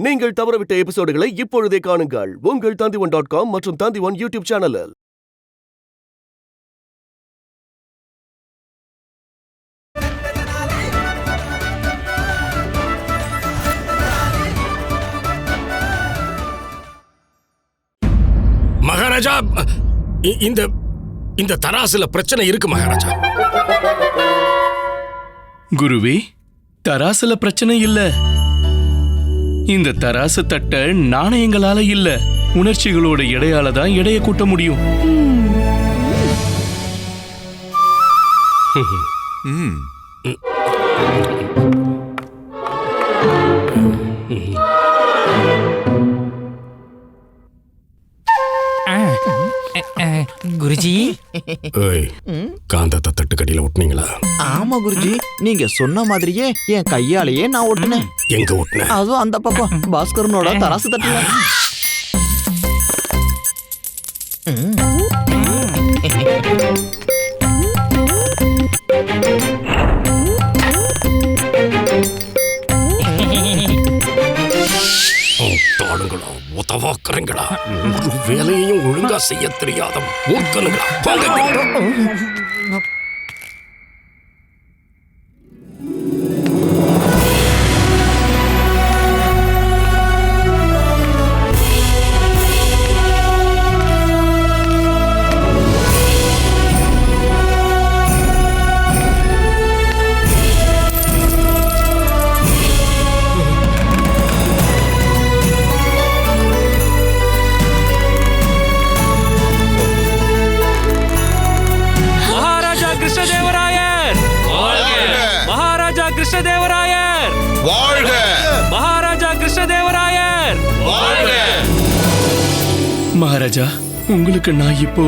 நீங்கள் தவறவிட்ட எபிசோடுகளை இப்பொழுதே காணுங்கள் உங்கள் Tandivan.com மற்றும் Tandivan யூடியூப் சேனலில். மகாராஜா, இந்த தராசுல பிரச்சனை இருக்கு மகாராஜா. குருவே, தராசுல பிரச்சனை இல்ல. இந்த தராசு தட்ட நாணயங்களால இல்ல, உணர்ச்சிகளோட எடையால தான் எடையை கூட்ட முடியும். குருஜி, காந்தத்தை தட்டுக்கடியில ஒட்டினீங்களா? ஆமா குருஜி, நீங்க சொன்ன மாதிரியே என் கையாலேயே நான் ஒட்டினேன். எங்க ஒட்டினேன்? அதுவும் அந்த பக்கம் பாஸ்கரனோட தராசு தட்டுல. தாளுங்களா, உதவாக்குறீங்களா, ஒரு வேலையையும் ஒழுங்கா செய்ய தெரியாத மூர்க்கனுங்களா. கிருஷ்ணதேவராயர் வாழ்க! மகாராஜா கிருஷ்ணதேவராயர் வாழ்க! மகாராஜா, உங்களுக்கு நான் இப்போ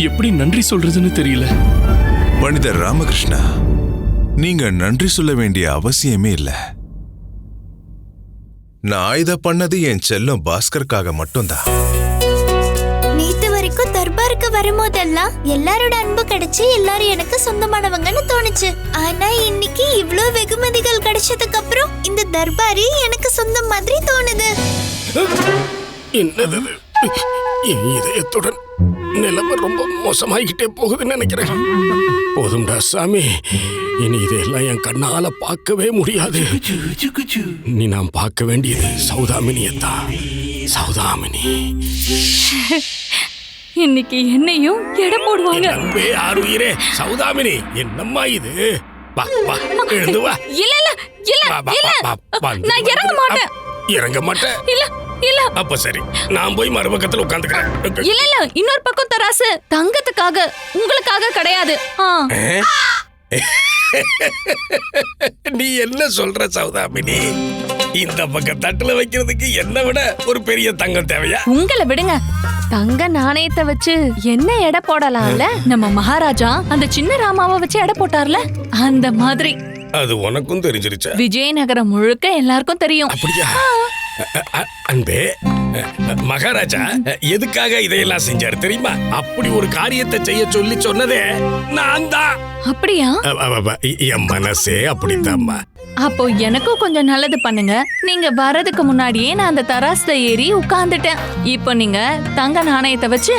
எப்படி நன்றி சொல்றதுன்னு தெரியல. பண்டிதர் ராமகிருஷ்ணா, நீங்க நன்றி சொல்ல வேண்டிய அவசியமே இல்ல. நான் இத பண்ணது என் செல்லம் பாஸ்கருக்காக மட்டும்தான். தர்பாருக்கு வரும்போதெல்லாம் எல்லாரோட அன்பு கிடைச்சு எல்லாரும் எனக்கு சொந்தமானவங்கன்னு தோணுச்சு. ஆனா இன்னைக்கு இவ்ளோ வெகுமதிகள் கிடைச்சதுக்கு அப்புறம் இந்த தர்பாரி எனக்கு சொந்தம் மாதிரி தோணுது. என்னது இதயத்துடன் நிலைமை ரொம்ப மோசமாகிட்டே போகுதுன்னு நினைக்கிறேன். போதும்டா சாமி, இனி இதையெல்லாம் என் கண்ணால பார்க்கவே முடியாது. நீ நான் பார்க்க வேண்டியது சௌதாமினியத்தான். சௌதாமினி, இன்னைக்கு என்னையும் எடை போடுவாங்க. அன்பே ஆருயிரே சௌதாமினி, என்னம்மா இது? வா வா, எழுந்து வா. இல்ல இல்ல இல்ல இல்ல, நான் இறங்க மாட்டேன். இறங்க மாட்டேன்? இல்ல இல்ல. அப்ப சரி, நான் போய் மறுபக்கத்துல உட்கார்ந்துக்கிறேன். இல்ல இல்ல, இன்னொரு பக்கம் தராசு தங்கத்துக்காக, உங்களுக்காக கிடையாது. நீ என்ன சொல்ற சௌதாமினி? இந்த பக்கம் தட்டுல வைக்கிறதுக்கு என்ன விட ஒரு பெரிய தங்கம் தேவையா? உங்களை விடுங்க, தங்க நாணயத்தை வச்சு என்ன எடை போடலாம்ல. நம்ம மகாராஜா அந்த சின்ன ராமாவை வச்சு எடை போட்டார்ல, அந்த மாதிரி. அது உனக்கும் தெரிஞ்சிருச்சா? விஜயநகரம் முழுக்க எல்லாருக்கும் தெரியும். அப்படியா? அன்பே, மகாராஜா எதுக்காக இதையெல்லாம் செஞ்சாரு தெரியுமா? அப்படி ஒரு காரியத்தை செய்ய சொல்லி சொன்னதே நான் தான். அப்படியா? என் மனசே அப்படித்தாம்மா. அப்போ எனக்கும் கொஞ்சம் நல்லது பண்ணுங்க. நீங்க வர்றதுக்கு முன்னாடியே நான் அந்த தராசுல ஏறி உட்கார்ந்துட்டேன். இப்போ நீங்க தங்க நாணயத்தை வச்சு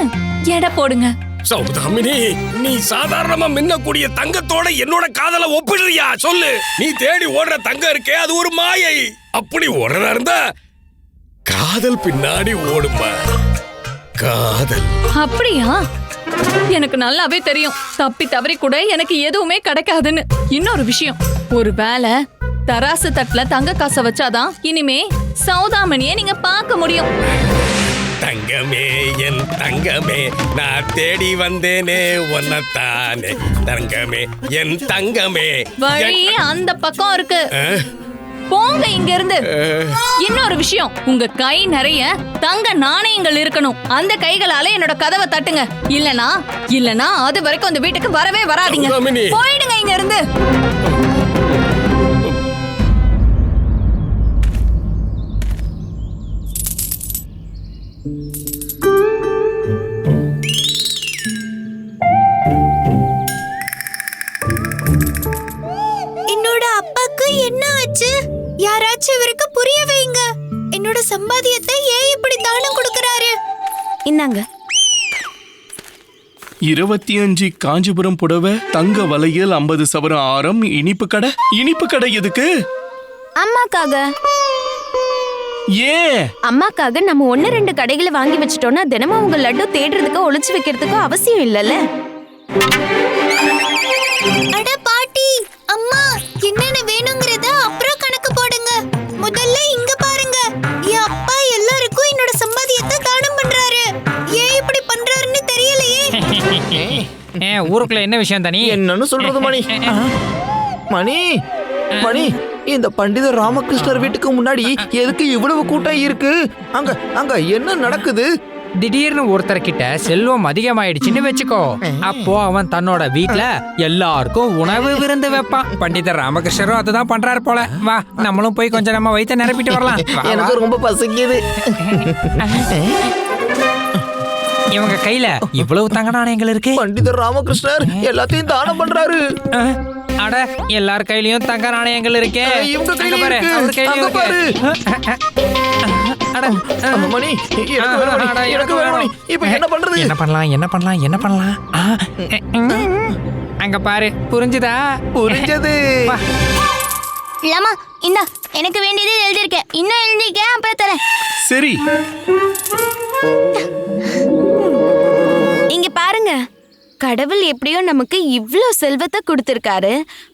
எடை போடுங்க. சௌதாமினி, நீ சாதாரணமா மின்னக்கூடிய தங்கத்தோட என்னோட காதலை ஒப்பிடுறியா? சொல்லு. நீ தேடி ஓடுற தங்கம் இருக்கே, அது ஒரு மாயை. அப்படி ஓடுறதா இருந்தா காதல் பின்னாடி ஓடுமா. காதல். அப்படியா? எனக்கு நல்லாவே தெரியும், தப்பி தவறி கூட எனக்கு எதுவுமே கிடைக்காதுன்னு. இன்னொரு விஷயம், ஒரு வேளை தராசு தட்டுல தங்க காசை வச்சாதான் இனிமே சௌதாமணியை நீங்க பார்க்க முடியும். தங்கமே, என் தங்கமே, நான் தேடி வந்தேனே ஒன்னத்தானே. தங்கமே, என் தங்கமே. வழி அந்த பக்கம் இருக்கு, போங்க இங்க இருந்து. இன்னொரு விஷயம், உங்க கை நிறைய தங்க நாணயங்கள் இருக்கணும். அந்த கைகளால என்னோட கதவை தட்டுங்க. இல்லனா அது வரைக்கும் அந்த வீட்டுக்கு வரவே வராதீங்க. போயிடுங்க இங்க இருந்து. என்னோட அப்பாக்கு என்ன ஆச்சு? யாராச்சும் இவருக்கு புரிய வைங்க. என்னோட சம்பாத்தியத்தை ஏன் இப்படி தானம் கொடுக்கறாரு? இன்னாங்க. 25 காஞ்சிபுரம் புடவை, தங்க வளையல், 50 சவரம் ஆரம், இனிப்பு கடை. இனிப்பு கடை எதுக்கு? அம்மாக்காக. ஏன்? அம்மாக்காக நம்ம 1-2 கடைகளை வாங்கி வச்சிட்டோம்னா தினமும் அவங்க லட்டு தேடுறதுக்கு ஒளிச்சு வைக்கிறதுக்கு அவசியம் இல்லல்ல. அட பாட்டி, அம்மா என்னென்ன வேணும்ங்கறத அப்புறம் கணக்கு போடுங்க. முதல்ல இங்க பாருங்க. என் அப்பா எல்லாருக்கும் என்னோட சம்பாத்தியத்தை தானம் பண்றாரு. ஏன் இப்படி பண்றாருன்னு தெரியலையே. ஊருக்குள்ள என்ன விஷயம் தனி? என்னன்னு சொல்றது மணி? மணி மணி, இந்த பண்டிதர் ராமகிருஷ்ணர் வீட்டுக்கு முன்னாடி எதுக்கு இவ்வளவு கூட்டம் இருக்கு? அங்க அங்க என்ன நடக்குது? திடீர்னு ஒருத்தர்கிட்ட செல்வம் அதிகமாயிடுச்சுன்னு வச்சுக்கோ, அப்போ அவன் தன்னோட வீட்ல எல்லாருக்கும் உணவு விருந்து வைப்பான். பண்டிதர் ராமகிருஷ்ணரும் அதுதான் பண்றாரு போல. வா, நம்மளும் போய் கொஞ்சம் நம்ம வயித்தை நிரப்பிட்டு வரலாம். வா, வா. எனக்கு ரொம்ப பசிக்குது. இவங்க கையில இவ்வளவு தங்க நாணயங்கள் இருக்கு. பண்டிதர் ராமகிருஷ்ணர் எல்லாத்தையும் தானம் பண்றாரு. அட, எல்லார் கையிலயும் தங்க நாணயங்கள் இருக்கே. இவங்க அங்க கையில பாரு, இருக்கு. அவர் கையிலயும் அங்க பாரு. அட, மணி, எனக்கு வேணும் மணி, அட, எனக்கு வேணும் மணி. இப்ப என்ன பண்றது? என்ன பண்ணலாம்? அங்க பாரு, புரிஞ்சுதா? புரிஞ்சது. இல்லம்மா, இந்தா எனக்கு வேண்டியது எழுதிருக்கேன். இன்னும் எழுதிருக்கேன், அப்புறம் தரேன். சரி, இங்க பாருங்க. கடவுள் எப்படியோ நமக்கு இவ்ளோ செல்வத்தை கொடுத்திருக்காரு.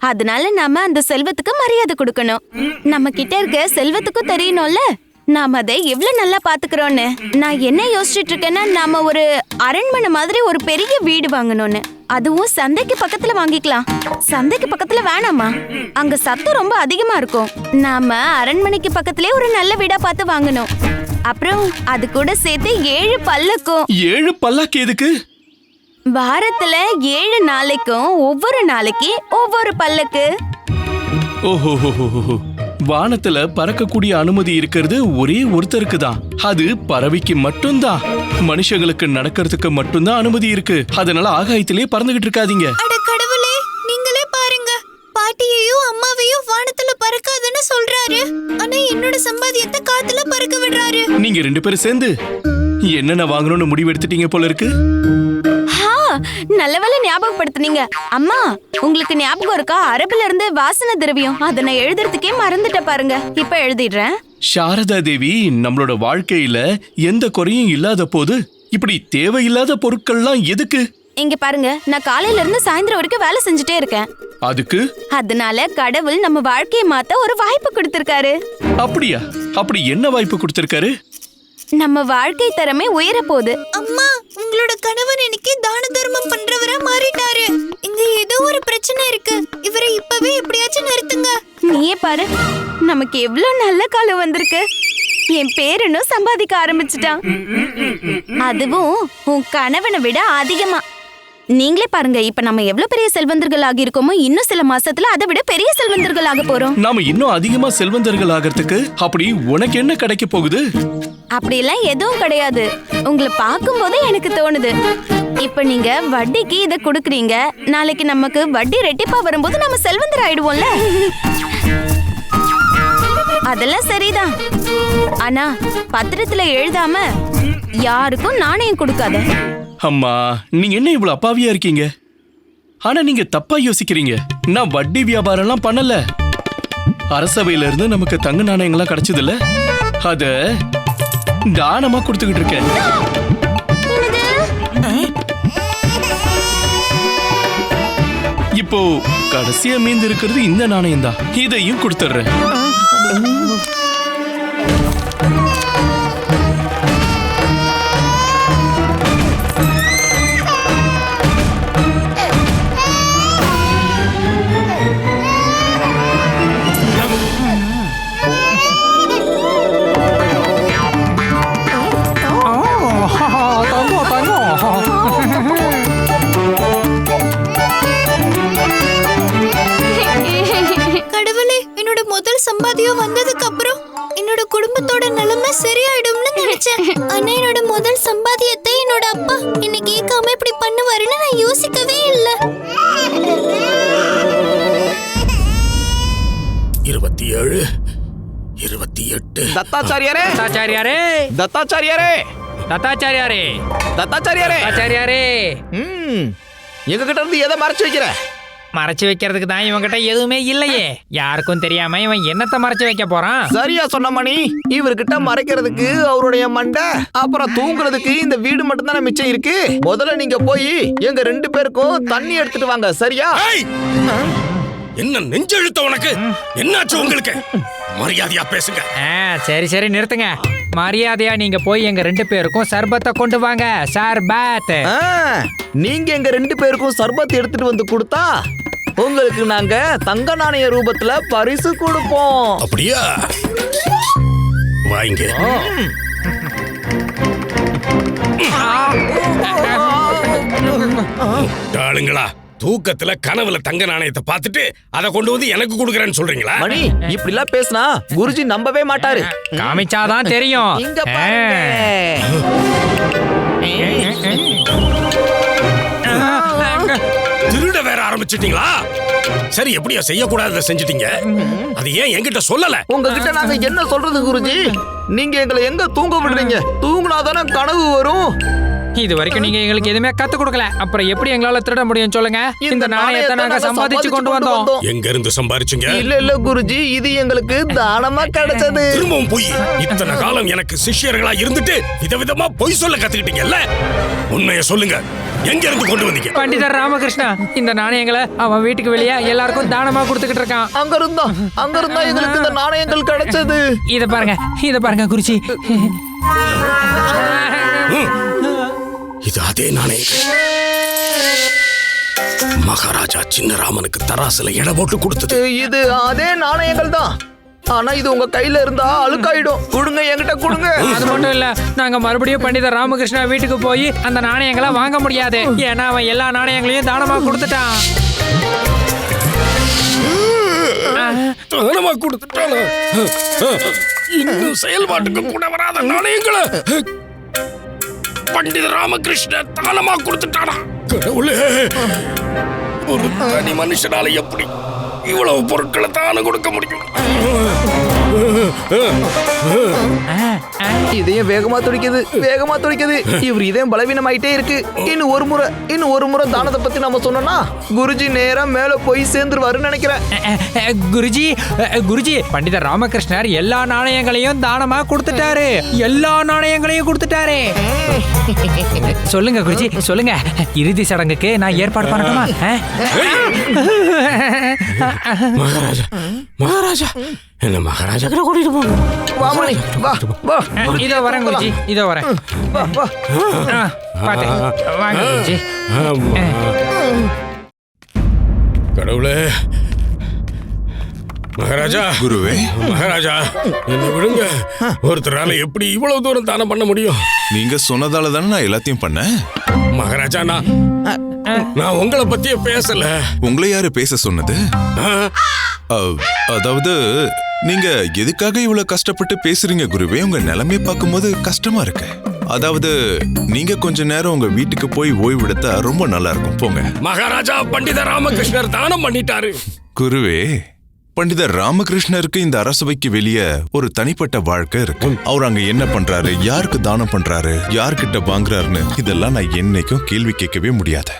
அதனால நாம அந்த செல்வத்துக்கு மரியாதை கொடுக்கணும். நம்ம கிட்ட இருக்க செல்வத்துக்கும் தெரியணும்ல நாம அதை எவ்வளவு நல்லா பாத்துக்கிறோம்னு. நான் என்ன யோசிச்சுட்டு இருக்கேன்னா, நாம ஒரு அரண்மனை மாதிரி ஒரு பெரிய வீடு வாங்கணும்னு. அதுவும் சந்தைக்கு பக்கத்துல வாங்கிக்கலாம். சந்தைக்கு பக்கத்துல வேணாமா? அங்க சத்தம் ரொம்ப அதிகமா இருக்கும். நாம அரண்மனைக்கு பக்கத்துலயே ஒரு நல்ல வீடா பார்த்து வாங்கணும். அப்புறம் அது கூட சேர்த்து 7 பல்லக்கும். 7 பல்லாக்கு எதுக்கு? வாரத்துல 7 நாளைக்கும் ஒவ்வொரு நாளைக்கு ஒவ்வொரு பல்லக்கு. ஓஹோ, வானத்துல பறக்கக்கூடிய அனுமதி இருக்கிறது ஒரே ஒருத்தருக்கு தான். அது பறவைக்கு மட்டும்தான். மனுஷங்களுக்கு நடக்கிறதுக்கு மட்டும்தான் அனுமதி இருக்கு. அதனால ஆகாயத்திலே பறந்துகிட்டு இருக்காதீங்க. அட கடவுளே, நீங்களே பாருங்க. பாட்டியையும் அம்மாவையும் வானத்துல பறக்காதுன்னு சொல்றாரு. ஆனா என்னோட சம்பாத்தியத்தை காத்துல பறக்க விடுறாரு. நீங்க 2 பேரும் சேர்ந்து என்னென்ன வாங்கணும்னு முடிவு எடுத்துட்டீங்க போல இருக்கு. நல்ல வேளை ஞாபகப்படுத்துனீங்க. அம்மா, உங்களுக்கு ஞாபகம் இருக்கா? அரபுல இருந்து வாசனை திரவியம் அதை நான் எழுதுறதுக்கே மறந்துட்டேன் பாருங்க. இப்ப எழுதிடுறேன். சாரதா தேவி, நம்மளோட வாழ்க்கையில எந்த குறையும் இல்லாத போது இப்படி தேவையில்லாத பொருட்கள்லாம் எதுக்கு? இங்க பாருங்க, நான் காலையில இருந்து சாயந்தரம் வரைக்கும் வேலை செஞ்சுட்டே இருக்கேன். அதுக்கு? அதனால கடவுள் நம்ம வாழ்க்கையை மாத்த ஒரு வாய்ப்பு கொடுத்திருக்காரு. அப்படியா? அப்படி என்ன வாய்ப்பு கொடுத்திருக்காரு? நம்ம வாழ்க்கை தரமே உயர போகுது. அம்மா, உங்களோட கணவர் இன்னைக்கு தான தர்மம் பண்றவரா மாறிட்டாரு. இங்க ஏதோ ஒரு பிரச்சனை இருக்கு. இவரை இப்பவே எப்படியாச்சும் நிறுத்துங்க. நீயே பாரு, நமக்கு எவ்வளவு நல்ல காலம் வந்திருக்கு. என் பேரனும் சம்பாதிக்க ஆரம்பிச்சிட்டான். அதுவும் உன் கணவனை விட அதிகமா. நீங்களே பாருங்க, இப்ப நம்ம எவ்வளவு பெரிய செல்வந்தர்கள் ஆகி இருக்கோமோ, இன்னும் சில மாசத்துல அதை விட பெரிய செல்வந்தர்கள் ஆக போறோம். நாம இன்னும் அதிகமா செல்வந்தர்கள் ஆகிறதுக்கு அப்படி உனக்கு என்ன கிடைக்க போகுது? அப்படிலாம் எதுவும் கிடையாது. உங்களை பார்க்கும் போதே எனக்கு தோணுது. இப்ப நீங்க வட்டிக்கு இத குடுக்குறீங்க. நாளைக்கு நமக்கு வட்டி ரெட்டிப்பா வரும்போது நம்ம செல்வந்தர் ஆயிடுவோம்ல. அதெல்லாம் சரிதான். ஆனா பத்திரத்துல எழுதாம யாருக்கும் நாணயம் கொடுக்காத. அம்மா, நீங்க என்ன இவ்வளவு அப்பாவியா இருக்கீங்க? ஆனா நீங்க தப்பா யோசிக்கிறீங்க. நான் வட்டி வியாபாரம்லாம் பண்ணல. அரசவையில இருந்து நமக்கு தங்க நாணயங்கள்லாம் கிடைச்சது இல்ல, அத தானமா கொடுத்துக்கிட்டு இருக்கேன். இப்போ கடைசியா மீந்து இருக்கிறது இந்த நாணயம் தான். இதையும் கொடுத்துட்றேன். கடவுளே, என்னோட முதல் சம்பாத்தியம் வந்ததுக்கு அப்புறம் என்னோட குடும்பத்தோட நிலைமை சரியாயிடும்னு நினைச்சேன். ஆனா என்னோட முதல் சம்பாத்தியத்தை என்னோட அப்பா என்ன கேட்காம இப்படி பண்ணுவாருன்னு நான் யோசிக்கவே இல்ல. 27, 28. தத்தாச்சாரியாரே தாத்தாச்சாரியாரே தத்தாச்சாரியாரே தாத்தாச்சாரியாரே தத்தாச்சாரியாரே தாத்தாச்சாரியாரே எங்க கிட்ட இருந்து எதை மறைச்சு வைக்கிற? மறைச்சு வைக்கிறதுக்கு தான் இவன்கிட்ட எதுவுமே இல்லையே. யாருக்கும் தெரியாம இவன் என்னத்த மறைச்சு வைக்க போறான்? சரியா சொன்ன மணி. இவர்கிட்ட மறைக்கிறதுக்கு அவருடைய மண்டை, அப்புறம் தூங்குறதுக்கு இந்த வீடு மட்டும் தானே மிச்சம் இருக்கு. முதல்ல நீங்க போய் எங்க 2 பேருக்கும் தண்ணி எடுத்துட்டு வாங்க. சரியா? ஏய்! என்ன நெஞ்செழுத்த உனக்கு? என்னாச்சு உங்களுக்கு? மரியாதையா பேசுங்க. சரி சரி நிறுத்துங்க. மரியாதையா நீங்க போய் எங்க 2 பேருக்கும் சர்பத்தை கொண்டு வாங்க. சர்பத். நீங்க எங்க 2 பேருக்கும் சர்பத் எடுத்துட்டு வந்து கொடுத்தா உங்களுக்கு நாங்க தங்க நாணய ரூபத்துல பரிசு கொடுப்போம். அப்படியா? வாங்க. டாளுங்களா, தூக்கத்துல கனவுல தங்க நாணயத்தை பார்த்துட்டு அதை கொண்டு வந்து எனக்கு கொடுக்கறேன்னு சொல்றீங்களா? மணி, இப்படி எல்லாம் பேசினா குருஜி நம்பவே மாட்டாரு. காமிச்சாதான் தெரியும். இங்க பாருங்க. திருட வேற ஆரம்பிச்சிட்டீங்களா? சரி, எப்படியா செய்யக்கூடாததை செஞ்சிட்டீங்க? அது ஏன் என்கிட்ட சொல்லல? உங்ககிட்ட நாங்க என்ன சொல்றது குருஜி? நீங்க எங்களை எங்க தூங்க விடுறீங்க? தூங்குனாதானே கனவு வரும். இது வரைக்கும் நீங்க எங்களுக்கு எதுவுமே கத்து கொடுக்கல. அப்புறம் எப்படி எங்களால திருட முடியும் சொல்லுங்க? இந்த நாணயத்தை நாங்க சம்பாதிச்சு கொண்டு வந்தோம். எங்க இருந்து சம்பாதிச்சீங்க? இல்ல குருஜி, இது எங்களுக்கு தானமா கிடைச்சது. திரும்பவும் பொய். இத்தனை காலம் எனக்கு சிஷ்யர்களா இருந்துட்டு விதவிதமா பொய் சொல்ல கத்துக்கிட்டீங்கல்ல? உண்மையை சொல்லுங்க, எங்க இருந்து கொண்டு வந்தீங்க? பண்டிதர் ராமகிருஷ்ணா இந்த நாணயங்களை அவன் வீட்டுக்கு வெளியே எல்லாருக்கும் தானமா கொடுத்துக்கிட்டு இருக்கான். அங்க இருந்தா எங்களுக்கு இந்த நாணயங்கள் கிடைச்சது. இத பாருங்க குருஜி. இது அதே நாணயங்கள் மகாராஜா சின்னராமனுக்கு தராசுல எடை போட்டு கொடுத்தது. இது அதே நாணயங்கள் தான். ஆனா இது உங்க கையில இருந்தா அழுக்காயிடும். கொடுங்க, என்கிட்ட கொடுங்க. அது மட்டும் இல்ல, நாங்க மறுபடியும் பண்டிதர் ராமகிருஷ்ணா வீட்டுக்கு போய் அந்த நாணயங்களை வாங்க முடியாது. ஏன்னா அவன் எல்லா நாணயங்களையும் தானமா கொடுத்துட்டான். தானமா கொடுத்துட்டானா? இன்னும் செயல்பாட்டுக்கு கூட வராத நாணயங்களை பண்டித ராமகிருஷ்ணர் தானமா கொடுத்துட்டானா? கடவுளே, ஒரு தனி மனுஷனால எப்படி இவ்வளவு பொருட்களை தானம் கொடுக்க முடியும்? இதயம் வேகமா துடிக்குது. இவர் இதயம் பலவீனமாயிட்டே இருக்கு. இன்னும் ஒரு முறை தானத்தை பத்தி நம்ம சொன்னோம்னா குருஜி நேரா மேல போய் சேர்ந்துருவாருன்னு நினைக்கிறேன். குருஜி பண்டிதர் ராமகிருஷ்ணர் எல்லா நாணயங்களையும் தானமா கொடுத்துட்டாரு. சொல்லுங்க குருஜி, சொல்லுங்க. இறுதி சடங்குக்கு நான் ஏற்பாடு பண்ணட்டுமா? மகாராஜா என்ன மகாராஜா கிட்ட கூட்டிட்டு போங்க. வா மணி, வா. இதோ வரேன் குருஜி, இதோ வரேன். வா. பாத்து வாங்க குருஜி. கடவுளே, மகாராஜா, குருவே, மகாராஜா என்ன விடுங்க. ஒருத்தரால எப்படி இவ்வளவு தூரம் தானம் பண்ண முடியும்? நீங்க சொன்னதால தானே நான் எல்லாத்தையும் பண்ணேன். மகாராஜா, நான் உங்களை பத்தியே பேசல. உங்களை யாரு பேச சொன்னது? அதாவது நீங்க எதுக்காக இவ்வளவு கஷ்டப்பட்டு பேசுறீங்க குருவே? உங்க நிலைமையை பார்க்கும்போது கஷ்டமா இருக்கு. அதாவது நீங்க கொஞ்ச நேரம் உங்க வீட்டுக்கு போய் ஓய்வெடுத்தா ரொம்ப நல்லா இருக்கும். போங்க. மகாராஜா, பண்டித ராமகிருஷ்ணர் தானம் பண்ணிட்டாரு. குருவே, பண்டிதர் ராமகிருஷ்ணருக்கு இந்த அரசவைக்கு வெளியே ஒரு தனிப்பட்ட வாழ்க்கை இருக்கு. அவர் அங்க என்ன பண்றாரு, யாருக்கு தானம் பண்றாரு, யார்கிட்ட வாங்குறாருன்னு இதெல்லாம் நான் என்னைக்கும் கேள்வி கேட்கவே முடியாது.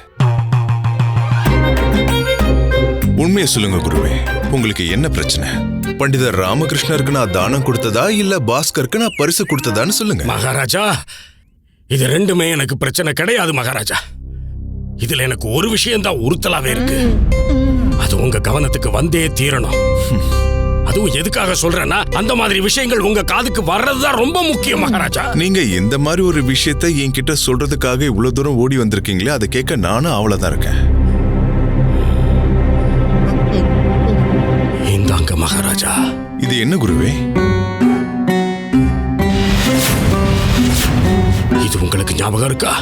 உண்மையை சொல்லுங்க குருவே, உங்களுக்கு என்ன பிரச்சனை? பண்டிதர் ராமகிருஷ்ணருக்கு நான் தானம் கொடுத்ததா இல்ல பாஸ்கருக்கு நான் பரிசு கொடுத்ததான்னு சொல்லுங்க. மகாராஜா, இது ரெண்டுமே எனக்கு பிரச்சனை கிடையாது மகாராஜா. இதுல எனக்கு ஒரு விஷயம் தான் உறுத்தலாவே இருக்கு. அது உங்க கவனத்துக்கு வந்தே தீரணும். அதுவும் எதுக்காக சொல்றேன்னா, அந்த மாதிரி விஷயங்கள் உங்க காதுக்கு வர்றதுதான் ரொம்ப முக்கியம் மகாராஜா. நீங்க இந்த மாதிரி ஒரு விஷயத்தை என்கிட்ட சொல்றதுக்காக இவ்வளவு தூரம் ஓடி வந்திருக்கீங்களே, அதை கேட்க நானும் அவ்வளவுதான் இருக்கேன். இந்தாங்க மகாராஜா. இது என்ன குருவே? இது உங்களுக்கு ஞாபகம் இருக்கா?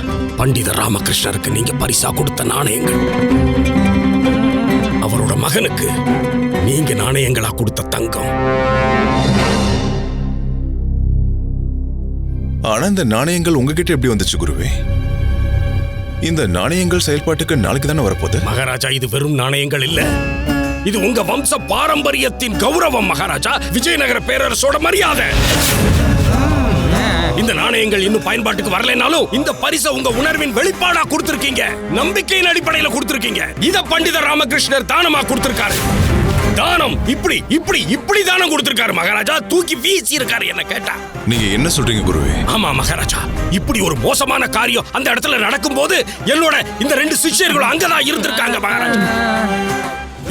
பண்டித ராமகிருஷ்ணருக்கு நீங்க பரிசா கொடுத்த நாணயங்கள். அவரோட மகனுக்கு நீங்க நாணயங்களா கொடுத்த தங்கம். ஆனா இந்த நாணயங்கள் உங்ககிட்ட எப்படி வந்துச்சு குருவே? இந்த நாணயங்கள் செயல்பாட்டுக்கு நாளைக்கு தானே வரப்போகுது. மகாராஜா, இது வெறும் நாணயங்கள் இல்ல. இது உங்க வம்ச பாரம்பரியத்தின் கௌரவம் மகாராஜா, விஜயநகர பேரரசோட மரியாதை. இந்த நாணயங்கள் இன்னும் பயன்பாட்டுக்கு வரலைனாலும் இந்த பரிசை உங்க உணர்வின் வெளிப்பாடா கொடுத்திருக்கீங்க, நம்பிக்கையின் அடிப்படையில கொடுத்திருக்கீங்க. இத பண்டிதர் ராமகிருஷ்ணர் தானமா கொடுத்திருக்காரு. தானம் இப்படி இப்படி இப்படி தானம் கொடுத்திருக்காரு மகாராஜா, தூக்கி வீசி இருக்காரு. என்ன கேட்டா நீங்க என்ன சொல்றீங்க குருவே? ஆமா மகாராஜா, இப்படி ஒரு மோசமான காரியம் அந்த இடத்துல நடக்கும் போது என்னோட இந்த 2 சிஷ்யர்களும் அங்கதான் இருந்திருக்காங்க மகாராஜா.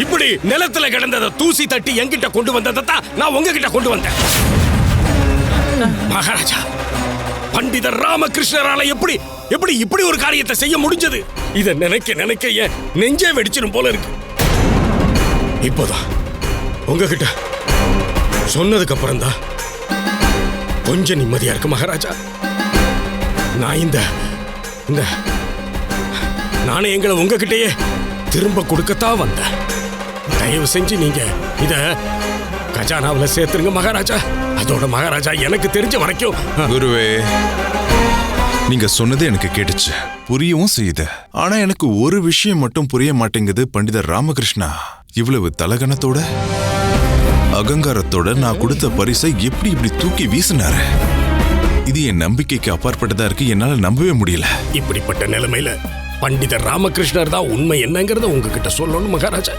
இப்படி நிலத்துல கிடந்ததை தூசி தட்டி என்கிட்ட கொண்டு வந்ததை தான் நான் உங்ககிட்ட கொண்டு வந்தேன் மகாராஜா. பண்டிதர் ராமகிருஷ்ணரால எப்படி எப்படி இப்படி ஒரு காரியத்தை செய்ய முடிஞ்சது? இத நினைக்க நினைக்க என் நெஞ்சே வெடிச்சிடும் போல இருக்கு. இப்போதான் உங்ககிட்ட சொன்னதுக்கு அப்புறம் தான் கொஞ்சம் நிம்மதியா இருக்கு மகாராஜா. நான் இந்த நாணயங்களை உங்ககிட்டயே திரும்ப கொடுக்கத்தான் வந்தேன். தயவு செஞ்சு நீங்க இத கஜானாவுல சேர்த்துருங்க மகாராஜா. அதோட மகாராஜா, எனக்கு தெரிஞ்ச வரைக்கும் குருவே, நீங்க சொன்னது எனக்கு கேட்டுச்சு, புரியவும் செய்யுது. ஆனா எனக்கு ஒரு விஷயம் மட்டும் புரிய மாட்டேங்குது. பண்டிதர் ராமகிருஷ்ணா இவ்வளவு தலகணத்தோட அகங்காரத்தோட நான் கொடுத்த பரிசை எப்படி இப்படி தூக்கி வீசினாரு? இது என் நம்பிக்கைக்கு அப்பாற்பட்டதா இருக்கு. என்னால நம்பவே முடியல. இப்படிப்பட்ட நிலைமையில பண்டிதர் ராமகிருஷ்ணர் தான் உண்மை என்னங்கறத உங்ககிட்ட சொல்லணும் மகாராஜா.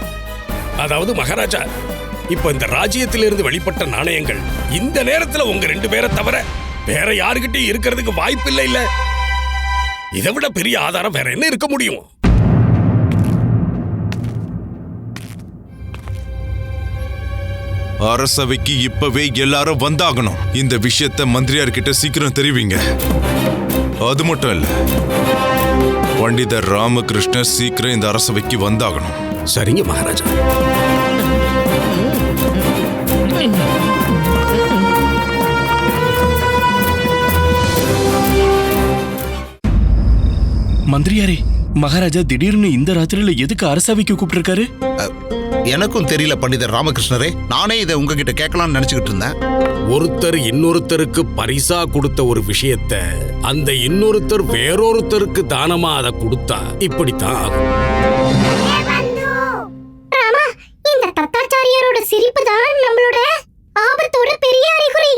அதாவது மகாராஜா, இப்ப இந்த ராஜ்யத்திலிருந்து வெளிப்பட்ட நாணயங்கள் இந்த நேரத்துல உங்க 2 பேரை தவிர வேற யாருகிட்டயும் இருக்கிறதுக்கு வாய்ப்பு இல்ல. இதை விட பெரிய ஆதாரம் வேற என்ன இருக்க முடியும்? அரசவைக்கு இப்பவே எல்லாரும் வந்தாகணும். இந்த விஷயத்தை மந்திரியார்கிட்ட சீக்கிரம் தெரிவிங்க. அது மட்டும் இல்ல, பண்டிதர் ராமகிருஷ்ணர் சீக்கிரம் இந்த அரசவைக்கு வந்தாகணும். சரிங்க மகாராஜா. மந்திரியாரே, மகாராஜா திடீர்னு இந்த ராத்திரியில எதுக்கு அரசவைக்கு கூப்பிட்டிருக்காரு? எனக்கும் தெரியல பண்டிதர் ராமகிருஷ்ணரே. நானே இதை உங்ககிட்ட கேட்கலாம்னு நினைச்சுக்கிட்டு இருந்தேன். ஒருத்தர் இன்னொருத்தருக்கு பரிசா கொடுத்த ஒரு விஷயத்தை அந்த இன்னொருத்தர் வேறொருத்தருக்கு தானமா அதை கொடுத்தா இப்படித்தான் ஆகும். இந்த தத்தாச்சாரியாரோட சிரிப்பு தான் நம்மளோட ஆபத்தோட பெரிய அறிகுறி.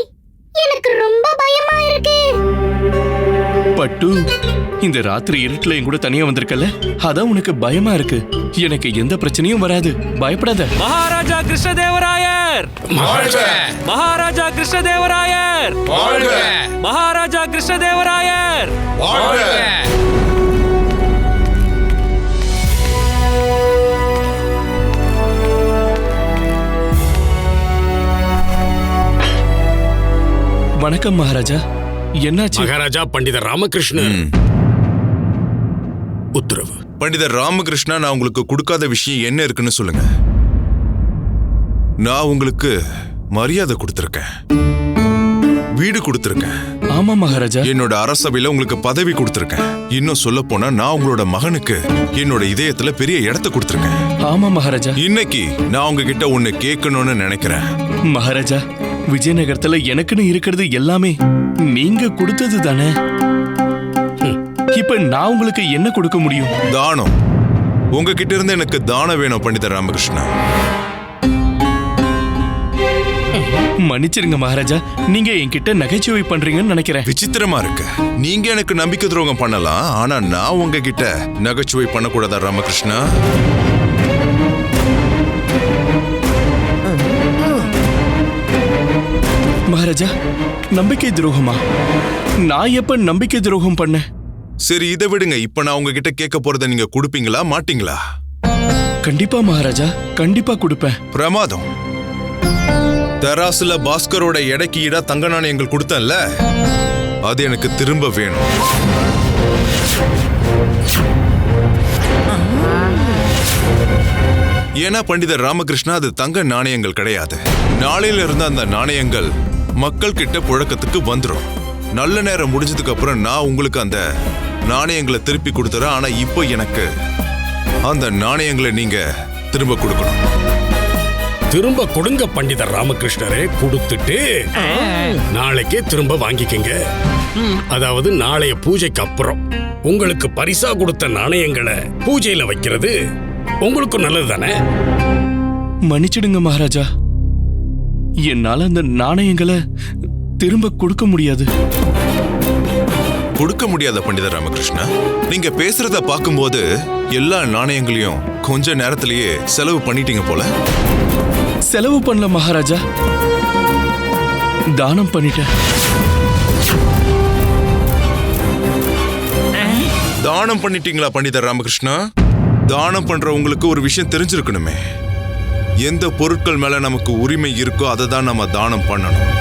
எனக்கு ரொம்ப பயமா இருக்கு. பட்டு, இந்த ராத்திரி இருட்டுல என் கூட தனியா வந்திருக்கல, அதான் உனக்கு பயமா இருக்கு. எனக்கு எந்த பிரச்சனையும் வராது, பயப்படாத. மகாராஜா கிருஷ்ணதேவராயர்! மகாராஜா கிருஷ்ணதேவராயர்! மகாராஜா கிருஷ்ணதேவராயர்! வணக்கம் மகாராஜா. என்னாச்சு? மகாராஜா, பண்டிதர் ராமகிருஷ்ணன் உத்தரவு. பண்டிதர் ராமகிருஷ்ணா, நான் உங்களுக்கு கொடுக்காத விஷயம் என்ன இருக்குன்னு சொல்லுங்க. நான் உங்களுக்கு மரியாதை கொடுத்திருக்கேன், வீடு கொடுத்திருக்கேன். ஆமா மகாராஜா. என்னோட அரசவையில உங்களுக்கு பதவி கொடுத்திருக்கேன். இன்னும் சொல்ல போனா நான் உங்களோட மகனுக்கு என்னோட இதயத்துல பெரிய இடத்தை கொடுத்திருக்கேன். ஆமா மகாராஜா. இன்னைக்கு நான் உங்ககிட்ட ஒண்ணு கேட்கணும்னு நினைக்கிறேன். மகாராஜா, விஜயநகரத்துல எனக்குன்னு இருக்கிறது எல்லாமே நீங்க கொடுத்தது தானே. இப்ப நான் உங்களுக்கு என்ன கொடுக்க முடியும்? தானம். உங்ககிட்ட இருந்து எனக்கு தானம் வேணும் பண்டிதர் ராமகிருஷ்ணா. மன்னிச்சிருங்க மகாராஜா, நீங்க என்கிட்ட நகைச்சுவை பண்றீங்கன்னு நினைக்கிறேன். விசித்திரமா இருக்கு. நீங்க எனக்கு நம்பிக்கை துரோகம் பண்ணலாம், ஆனா நான் உங்ககிட்ட நகைச்சுவை பண்ணக்கூடாதா ராமகிருஷ்ணா? மகாராஜா, நம்பிக்கை துரோகமா? நான் எப்ப நம்பிக்கை துரோகம் பண்ண? சரி, இதை விடுங்க. இப்ப நான் உங்ககிட்ட கேட்க போறத நீங்க கொடுப்பீங்களா மாட்டீங்களா? கண்டிப்பா மகாராஜா, கண்டிப்பா கொடுப்பேன். பிரமாதம். தராசுல பாஸ்கரோட எடைக்கு ஈடா தங்க நாணயங்கள் கொடுத்தேன்ல, அது எனக்கு திரும்ப வேணும். ஏன்னா பண்டிதர் ராமகிருஷ்ணா, அது தங்க நாணயங்கள் கிடையாது. நாளையில இருந்து அந்த நாணயங்கள் மக்கள் கிட்ட புழக்கத்துக்கு வந்துடும். நல்ல நேரம் முடிஞ்சதுக்கு அப்புறம் நான் உங்களுக்கு அந்த நாணயங்களை திருப்பி கொடுத்துறேன். ஆனா இப்போ எனக்கு அந்த நாணயங்களை நீங்க திரும்ப கொடுக்கணும். திரும்ப கொடுங்க பண்டிதர் ராமகிருஷ்ணரே. கொடுத்துட்டு நாளைக்கே திரும்ப வாங்கிக்கங்க. அதாவது நாளைய பூஜைக்கு அப்புறம் உங்களுக்கு பரிசா கொடுத்த நாணயங்களை பூஜையில வைக்கிறது உங்களுக்கு நல்லது தானே? மன்னிச்சிடுங்க மகாராஜா. என்னால அந்த நாணயங்களை திரும்ப கொடுக்க முடியாது. கொடுக்க முடியாத பண்டிதர் ராமகிருஷ்ணா, நீங்க பேசுறத பார்க்கும்போது எல்லா நாணயங்களையும் கொஞ்ச நேரத்திலேயே செலவு பண்ணிட்டீங்க போல. செலவு பண்ணல மகாராஜா, தானம் பண்ணிட்டேன். தானம் பண்ணிட்டீங்களா பண்டிதர் ராமகிருஷ்ணா? தானம் பண்ற உங்களுக்கு ஒரு விஷயம் தெரிஞ்சிருக்கணுமே. எந்த பொருட்கள் மேல நமக்கு உரிமை இருக்கோ அதை தான் நம்ம தானம் பண்ணணும்.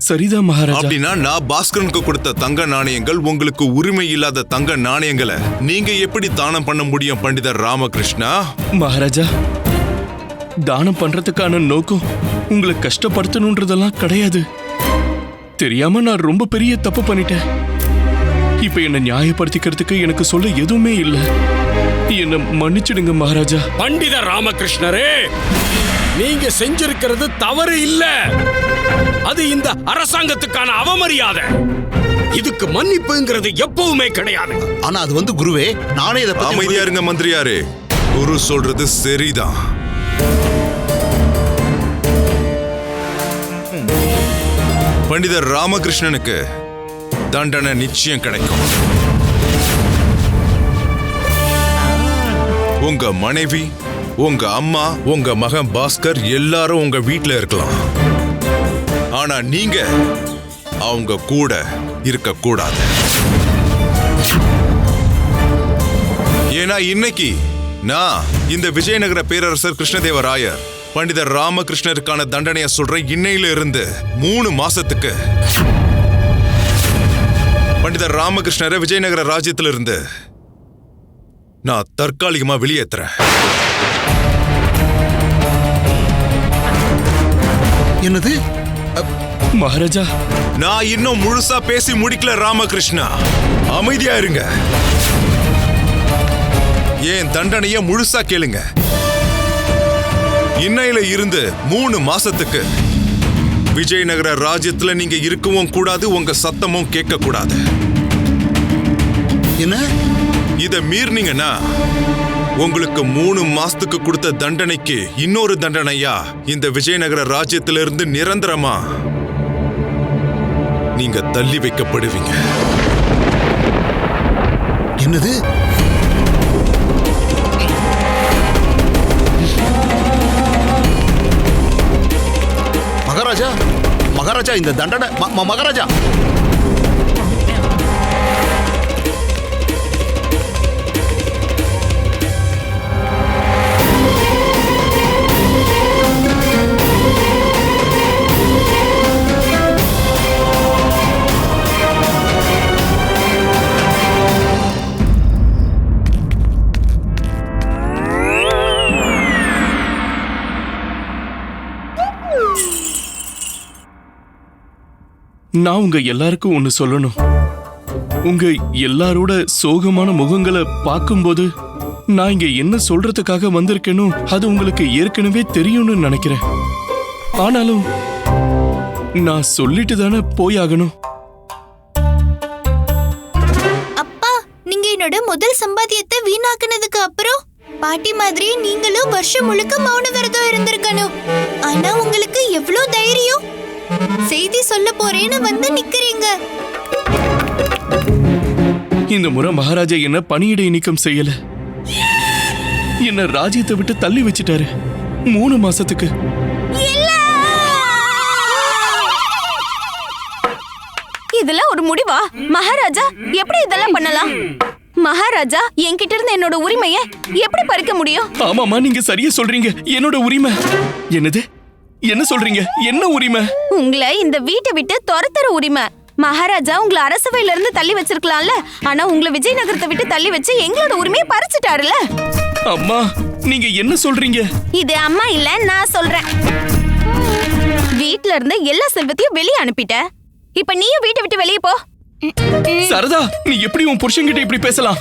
சரிதான் மகாராஜா. அப்படின்னா நான் பாஸ்கரனுக்கு கொடுத்த தங்க நாணயங்கள் உங்களுக்கு உரிமை இல்லாத தங்க நாணயங்களை நீங்க எப்படி தானம் பண்ண முடியும் பண்டிதர் ராமகிருஷ்ணா? மகாராஜா, தானம் பண்றதுக்கான நோக்கம் உங்களை கஷ்டப்படுத்தணும்ன்றதெல்லாம் கிடையாது. தெரியாம நான் ரொம்ப பெரிய தப்பு பண்ணிட்டேன். இப்ப என்ன நியாயப்படுத்திக்கிறதுக்கு எனக்கு சொல்ல எதுவுமே இல்ல. என்ன மன்னிச்சிடுங்க மகாராஜா. பண்டித ராமகிருஷ்ணரே, நீங்க செஞ்சிருக்கிறது தவறு இல்ல. அது இந்த அரசாங்கத்துக்கான அவமரியாதை. இதுக்கு மன்னிப்புங்கிறது எப்பவுமே கிடையாது. ஆனா அது குருவே, நானே இதை பத்தி அமைதியா இருங்க மந்திரியாரே. குரு சொல்றது சரிதான். பண்டிதர் ராமகிருஷ்ணனுக்கு தண்டனை நிச்சயம் கிடைக்கும். உங்க மனைவி, உங்க அம்மா, உங்க மகன் பாஸ்கர் எல்லாரும் உங்க வீட்ல இருக்கலாம். ஆனா நீங்க அவங்க கூட இருக்க கூடாது. ஏன்னா இன்னைக்கு நான் இந்த விஜயநகர பேரரசர் கிருஷ்ணதேவராயர் பண்டிதர் ராமகிருஷ்ணருக்கான தண்டனையை சொல்றேன். இன்னையில இருந்து 3 மாசத்துக்கு பண்டிதர் ராமகிருஷ்ணரை விஜயநகர ராஜ்யத்திலிருந்து நான் தற்காலிகமா வெளியேற்றுறேன். என்னது மகாராஜா? நான் இன்னும் முழுசா பேசி முடிக்கல ராமகிருஷ்ணா. அமைதியா இருங்க. ஏன் தண்டனைய முழுசா கேளுங்க. இன்னையில இருந்து 3 மாசத்துக்கு விஜயநகர ராஜ்யத்துல நீங்க இருக்கவும் கூடாது, உங்க சத்தமும் கேட்க கூடாது. என்ன? இத மீறினீங்கன்னா உங்களுக்கு 3 மாசத்துக்கு கொடுத்த தண்டனைக்கு இன்னொரு தண்டனையா இந்த விஜயநகர ராஜ்யத்திலிருந்து நிரந்தரமா நீங்க தள்ளி வைக்கப்படுவீங்க. என்னது? மகாராஜா, மகாராஜா இந்த தண்டனை மகாராஜா. நான் உங்க எல்லாருக்கும் ஒண்ணு சொல்லணும். உங்க எல்லாரோட சோகமான முகங்களை பார்க்கும்போது நான் இங்க என்ன சொல்றதுக்காக வந்திருக்கேனோ அது உங்களுக்கு ஏற்கனவே தெரியும்னு நினைக்கிறேன். ஆனாலும் நான் சொல்லிட்டு தானே போயாகணும். அப்பா, நீங்க என்னோட முதல் சம்பாத்தியத்தை வீணாக்குனதுக்கு அப்புறம் பாட்டி மாதிரி நீங்களும் வருஷம் முழுக்க மௌன விரதம் இருந்திருக்கணும். ஆனா உங்களுக்கு எவ்வளவு தைரியம்! செய்தி சொல்ல போறேன்னு வந்து நிக்கிறீங்க. இந்த முறை மகாராஜா என்ன பணியிடை நீக்கம் செய்யல, என்ன ராஜ்யத்தை விட்டு தள்ளி வச்சிட்டாரு 3 மாசத்துக்கு. இதெல்லாம் ஒரு முடிவா? மகாராஜா எப்படி இதெல்லாம் பண்ணலாம்? மகாராஜா என்கிட்ட இருந்து என்னோட உரிமையை எப்படி பறிக்க முடியும்? ஆமாமா, நீங்க சரியா சொல்றீங்க. என்னோட உரிமை என்னது? என்ன சொல்றீங்க? என்ன உரிமை? உங்களை இந்த வீட்டை விட்டு துரத்துற உரிமை. மகாராஜா உங்களை அரசவையில இருந்து தள்ளி வச்சிருக்கலாம்ல, ஆனா உங்களை விஜயநகரத்தை விட்டு தள்ளி வச்சு எங்களோட உரிமையை பறிச்சுட்டாருல. அம்மா, நீங்க என்ன சொல்றீங்க? இது அம்மா இல்ல, நான் சொல்றேன். வீட்ல இருந்து எல்லா செல்வத்தையும் வெளியே அனுப்பிட்ட. இப்ப நீயும் வீட்டை விட்டு வெளியே போ. சரதா, நீ எப்படி உன் புருஷன்கிட்ட இப்படி பேசலாம்?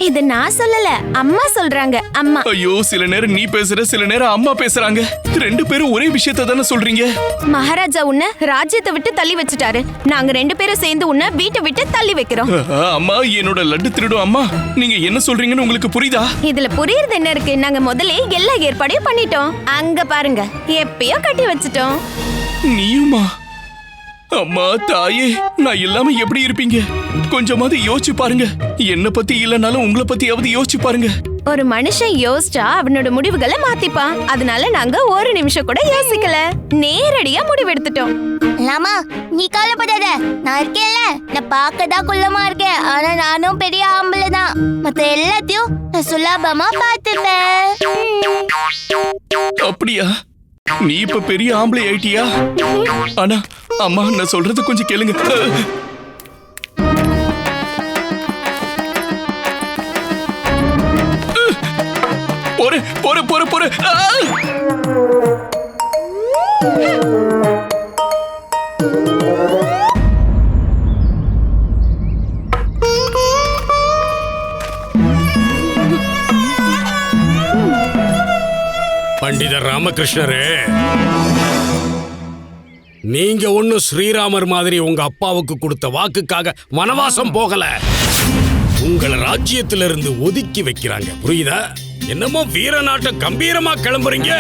இது நான் சொல்லல, அம்மா சொல்றாங்க. அம்மா. ஐயோ, சில நேரம் நீ பேசுற, சில நேரம் அம்மா பேசுறாங்க. ரெண்டு பேரும் ஒரே விஷயத்தை தானே சொல்றீங்க. மகாராஜா உன்னை ராஜ்யத்தை விட்டு தள்ளி வச்சுட்டாரு. நாங்க ரெண்டு பேரும் சேர்ந்து உன்னை வீட்டை விட்டு தள்ளி வைக்கிறோம். அம்மா, என்னோட லட்டு திருடும் அம்மா. நீங்க என்ன சொல்றீங்கன்னு உங்களுக்கு புரியுதா? இதுல புரியுறது என்ன இருக்கு? நாங்க முதல்ல எல்லா ஏற்பாடையும் பண்ணிட்டோம். அங்க பாருங்க, எப்பயோ கட்டி வச்சுட்டோம். நீயுமா? அம்மா, தாயே, நான் இல்லாம எப்படி இருப்பீங்க? கொஞ்சமாவது யோசிச்சு பாருங்க. என்ன பத்தி இல்லனாலும் உங்களை பத்தியாவது யோசிச்சு பாருங்க. ஒரு மனுஷன் யோசிச்சா அவனோட முடிவுகளை மாத்திப்பான். அதனால நாங்க ஒரு நிமிஷம் கூட யோசிக்கல, நேரடியா முடிவெடுத்துட்டோம். லாமா, நீ கவலைப்படாத, நான் இருக்கேன்ல. நான் பார்க்கதான் குள்ளமா இருக்கேன், ஆனா நானும் பெரிய ஆம்பளை தான். மத்த எல்லாத்தையும் நான் சுலபமா பார்த்துப்பேன். அப்படியா? நீ இப்ப பெரிய ஆம்பளை ஆயிட்டியா? ஆனா அம்மா, நான் சொல்றது கொஞ்சம் கேளுங்க. போற போற போற போற. பண்டிதர் ராமகிருஷ்ணரே, நீங்க ஒன்னும் ஸ்ரீராமர் மாதிரி உங்க அப்பாவுக்கு கொடுத்த வாக்குக்காக வனவாசம் போகல. உங்களை ராஜ்யத்திலிருந்து ஒதுக்கி வைக்கிறாங்க, புரியுதா? என்னமோ வீரநாட்டம் கம்பீரமா கிளம்புறீங்க.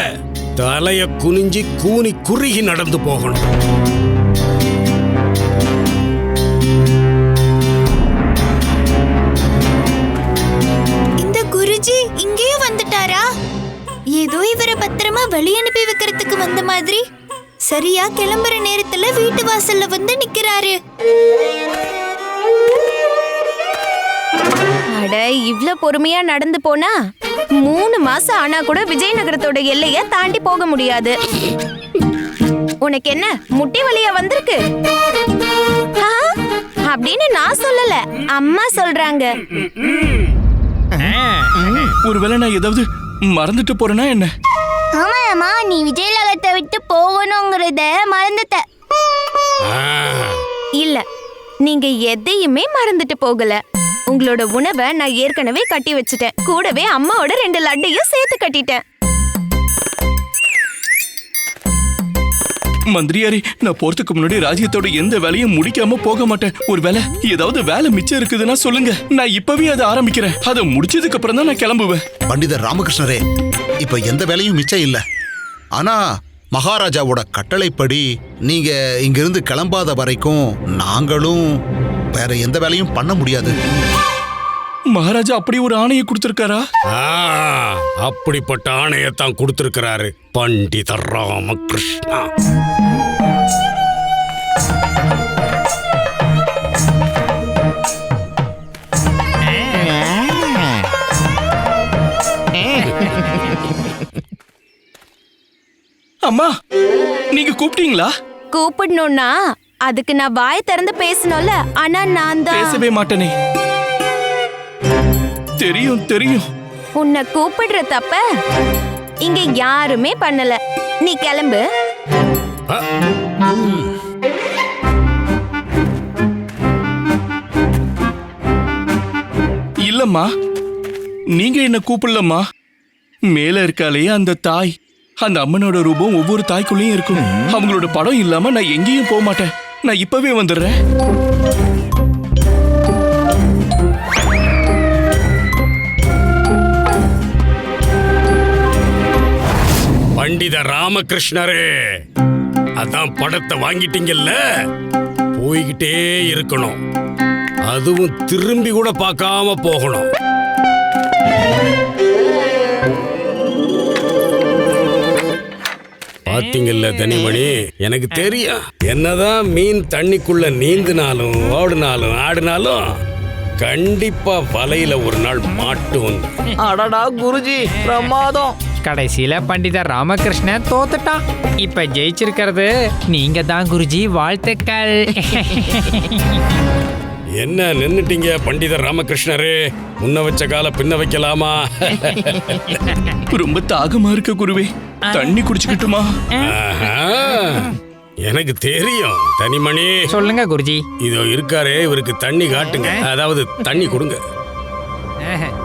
தலைய குனிஞ்சி கூனி குறுகி நடந்து போகணும். இந்த குருஜி இங்கேயும் வந்துட்டாரா? ஏதோ இவரை பத்திரமா வழி அனுப்பி வைக்கிறதுக்கு வந்த மாதிரி. சரியா கிளம்புற நேரத்துல வீட்டு வாசல்ல வந்து நிக்கிறாரு. அட, இவ்ளோ பொறுமையா நடந்து போனா 3 மாசம் ஆனா கூட விஜயநகரத்தோட எல்லைய தாண்டி போக முடியாது. உனக்கு என்ன முட்டி வலியா வந்திருக்கு? அப்படின்னு நான் சொல்லல, அம்மா சொல்றாங்க. ஒருவேளை நான் ஏதாவது மறந்துட்டு போறேனா என்ன? ஆமாம்மா, நீ விஜயநகரத்தை விட்டு போகணுங்கிறத மறந்துட்ட. இல்ல, நீங்க எதையுமே மறந்துட்டு போகல. உங்களோட உணவை நான் ஏற்கனவே கட்டி வச்சுட்டேன். கூடவே அம்மாவோட 2 லட்டையும் சேர்த்து கட்டிட்டேன். மந்திரியாரே, நான் போறதுக்கு முன்னாடி ராஜ்யத்தோட எந்த வேலையும் முடிக்காம போக மாட்டேன். ஒருவேளை ஏதாவது வேலை மிச்சம் இருக்குதுன்னா சொல்லுங்க, நான் இப்பவே அதை ஆரம்பிக்கிறேன். அதை முடிச்சதுக்கு அப்புறம் தான் நான் கிளம்புவேன். பண்டிதர் ராமகிருஷ்ணரே, இப்ப எந்த வேலையும் மிச்சம் இல்ல. ஆனா மகாராஜாவோட கட்டளைப்படி நீங்க இங்கிருந்து கிளம்பாத வரைக்கும் நாங்களும் வேற எந்த வேலையும் பண்ண முடியாது. மகாராஜா அப்படி ஒரு ஆணையை கொடுத்திருக்காரா? அப்படிப்பட்ட ஆணையத்தான் கொடுத்திருக்கிறாரு பண்டிதர் ராமகிருஷ்ணா. அம்மா, நீங்க கூப்பிட்டீங்களா? கூப்பிடணும்னா அதுக்கு நான் வாய் திறந்து பேசணும்ல. ஆனா நான் தான் பேசவே மாட்டேனே. தெரியும் தெரியும். உன்னை கூப்பிடுற தப்ப இங்க யாருமே பண்ணல. நீ கிளம்பு. இல்லம்மா, நீங்க என்ன கூப்பிடலம்மா. மேல இருக்காலே அந்த தாய், அந்த அம்மனோட ரூபம் ஒவ்வொரு தாய்க்குள்ளேயும் இருக்கும். அவங்களோட படம் இல்லாம நான் எங்கேயும் போக மாட்டேன். நான் இப்பவே வந்துடுறேன். பண்டிதர் ராமகிருஷ்ணரே, அதான் படத்தை வாங்கிட்டீங்கல்ல, போய்கிட்டே இருக்கணும். அதுவும் திரும்பி கூட பார்க்காம போகணும். பாத்தீங்கல்ல தனிமணி, எனக்கு தெரியும். என்னதான் மீன் தண்ணிக்குள்ள நீந்தினாலும் ஓடினாலும் ஆடினாலும் கண்டிப்பா வலையில ஒரு நாள் மாட்டும். அடடா குருஜி, பிரமாதம். கடைசியில பண்டிதர் ராமகிருஷ்ணன் தோத்துட்டான். இப்ப ஜெயிச்சிருக்கிறது நீங்க தான் குருஜி. வாழ்த்துக்கள். என்ன நின்னுட்டீங்க பண்டிதர் ராமகிருஷ்ணரே? முன்ன வச்ச கால பின்ன வைக்கலாமா? ரொம்ப தாகமா இருக்கு குருவே, தண்ணி குடிச்சுக்கிட்டுமா? எனக்கு தெரியும் தனிமணி. சொல்லுங்க குருஜி. இதோ இருக்காரே, இவருக்கு தண்ணி காட்டுங்க, அதாவது தண்ணி கொடுங்க.